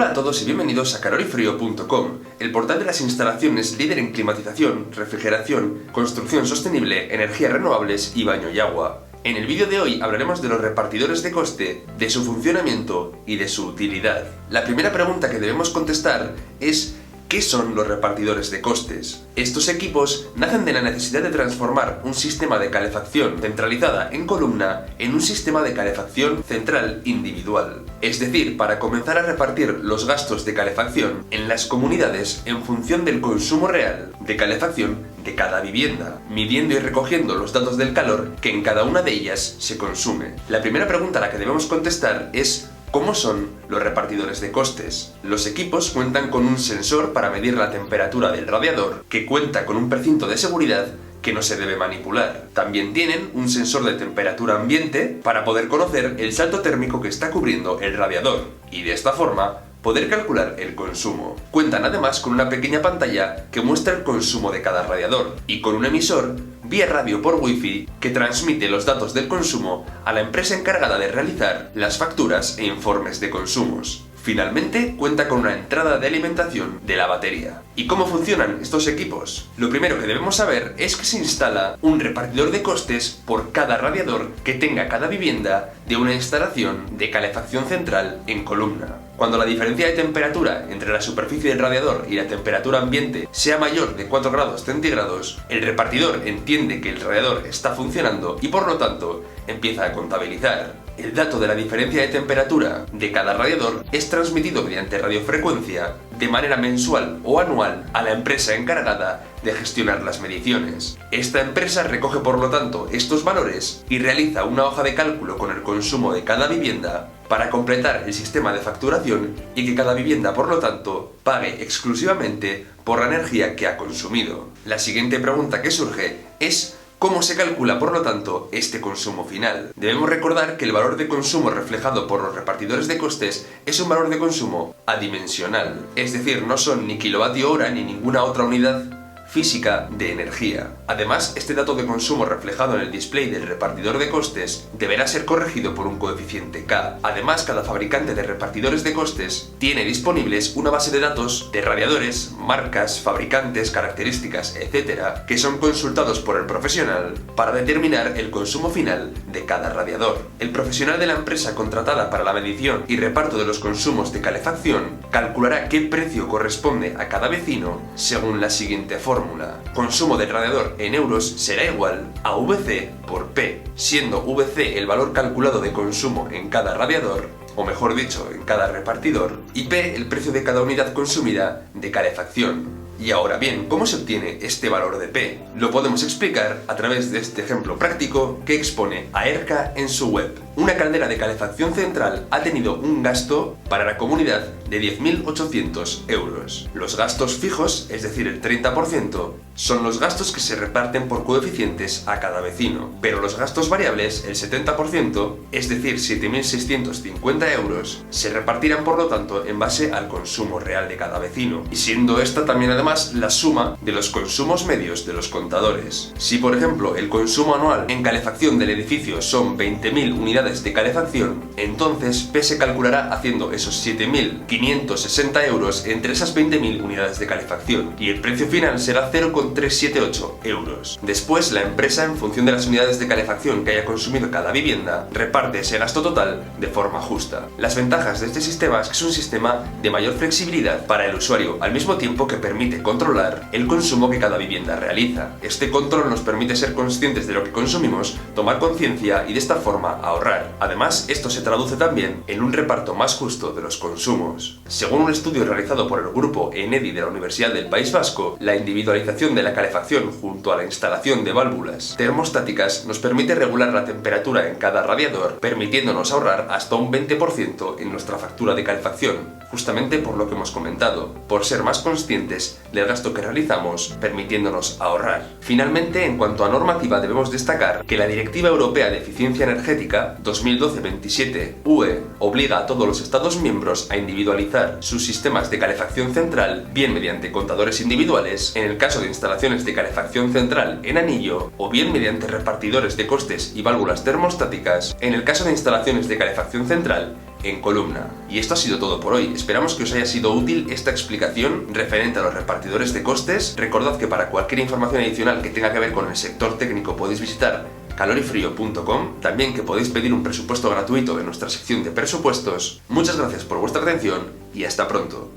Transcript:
Hola a todos y bienvenidos a calorifrio.com, el portal de las instalaciones líder en climatización, refrigeración, construcción sostenible, energías renovables y baño y agua. En el vídeo de hoy hablaremos de los repartidores de coste, de su funcionamiento y de su utilidad. La primera pregunta que debemos contestar es: ¿qué son los repartidores de costes? Estos equipos nacen de la necesidad de transformar un sistema de calefacción centralizada en columna en un sistema de calefacción central individual. Es decir, para comenzar a repartir los gastos de calefacción en las comunidades en función del consumo real de calefacción de cada vivienda, midiendo y recogiendo los datos del calor que en cada una de ellas se consume. La primera pregunta a la que debemos contestar es: ¿cómo son los repartidores de costes? Los equipos cuentan con un sensor para medir la temperatura del radiador, que cuenta con un precinto de seguridad que no se debe manipular. También tienen un sensor de temperatura ambiente para poder conocer el salto térmico que está cubriendo el radiador y de esta forma poder calcular el consumo. Cuentan además con una pequeña pantalla que muestra el consumo de cada radiador y con un emisor vía radio por Wi-Fi que transmite los datos del consumo a la empresa encargada de realizar las facturas e informes de consumos. Finalmente, cuenta con una entrada de alimentación de la batería. ¿Y cómo funcionan estos equipos? Lo primero que debemos saber es que se instala un repartidor de costes por cada radiador que tenga cada vivienda de una instalación de calefacción central en columna. Cuando la diferencia de temperatura entre la superficie del radiador y la temperatura ambiente sea mayor de 4 grados centígrados, el repartidor entiende que el radiador está funcionando y por lo tanto empieza a contabilizar. El dato de la diferencia de temperatura de cada radiador es transmitido mediante radiofrecuencia de manera mensual o anual a la empresa encargada de gestionar las mediciones. Esta empresa recoge por lo tanto estos valores y realiza una hoja de cálculo con el consumo de cada vivienda para completar el sistema de facturación y que cada vivienda por lo tanto pague exclusivamente por la energía que ha consumido. La siguiente pregunta que surge es: ¿cómo se calcula, por lo tanto, este consumo final? Debemos recordar que el valor de consumo reflejado por los repartidores de costes es un valor de consumo adimensional, es decir, no son ni kilovatio hora ni ninguna otra unidad física de energía. Además, este dato de consumo reflejado en el display del repartidor de costes deberá ser corregido por un coeficiente K. Además, cada fabricante de repartidores de costes tiene disponibles una base de datos de radiadores, marcas, fabricantes, características, etc., que son consultados por el profesional para determinar el consumo final de cada radiador. El profesional de la empresa contratada para la medición y reparto de los consumos de calefacción calculará qué precio corresponde a cada vecino según la siguiente fórmula. Consumo del radiador en euros será igual a VC por P, siendo VC el valor calculado de consumo en cada radiador, o mejor dicho, en cada repartidor, y P el precio de cada unidad consumida de calefacción. Y ahora bien, ¿cómo se obtiene este valor de P? Lo podemos explicar a través de este ejemplo práctico que expone Aerca en su web. Una caldera de calefacción central ha tenido un gasto para la comunidad de 10.800 euros. Los gastos fijos, es decir, el 30%, son los gastos que se reparten por coeficientes a cada vecino, pero los gastos variables, el 70%, es decir, 7.650 euros, se repartirán por lo tanto en base al consumo real de cada vecino, y siendo esta también además la suma de los consumos medios de los contadores. Si por ejemplo el consumo anual en calefacción del edificio son 20.000 unidades de calefacción, entonces P se calculará haciendo esos 7.560 euros entre esas 20.000 unidades de calefacción, y el precio final será 0,378 euros. Después la empresa, en función de las unidades de calefacción que haya consumido cada vivienda, reparte ese gasto total de forma justa. Las ventajas de este sistema es que es un sistema de mayor flexibilidad para el usuario, al mismo tiempo que permite controlar el consumo que cada vivienda realiza. Este control nos permite ser conscientes de lo que consumimos, tomar conciencia y de esta forma ahorrar. Además, esto se traduce también en un reparto más justo de los consumos. Según un estudio realizado por el grupo ENEDI de la Universidad del País Vasco, la individualización de la calefacción junto a la instalación de válvulas termostáticas nos permite regular la temperatura en cada radiador, permitiéndonos ahorrar hasta un 20% en nuestra factura de calefacción, justamente por lo que hemos comentado, por ser más conscientes del gasto que realizamos, permitiéndonos ahorrar. Finalmente, en cuanto a normativa, debemos destacar que la Directiva Europea de Eficiencia Energética 2012-27 UE obliga a todos los Estados miembros a individualizar sus sistemas de calefacción central, bien mediante contadores individuales, en el caso de instalaciones de calefacción central en anillo, o bien mediante repartidores de costes y válvulas termostáticas, en el caso de instalaciones de calefacción central en columna. Y esto ha sido todo por hoy. Esperamos que os haya sido útil esta explicación referente a los repartidores de costes. Recordad que para cualquier información adicional que tenga que ver con el sector técnico podéis visitar calorifrio.com, también que podéis pedir un presupuesto gratuito en nuestra sección de presupuestos. Muchas gracias por vuestra atención y hasta pronto.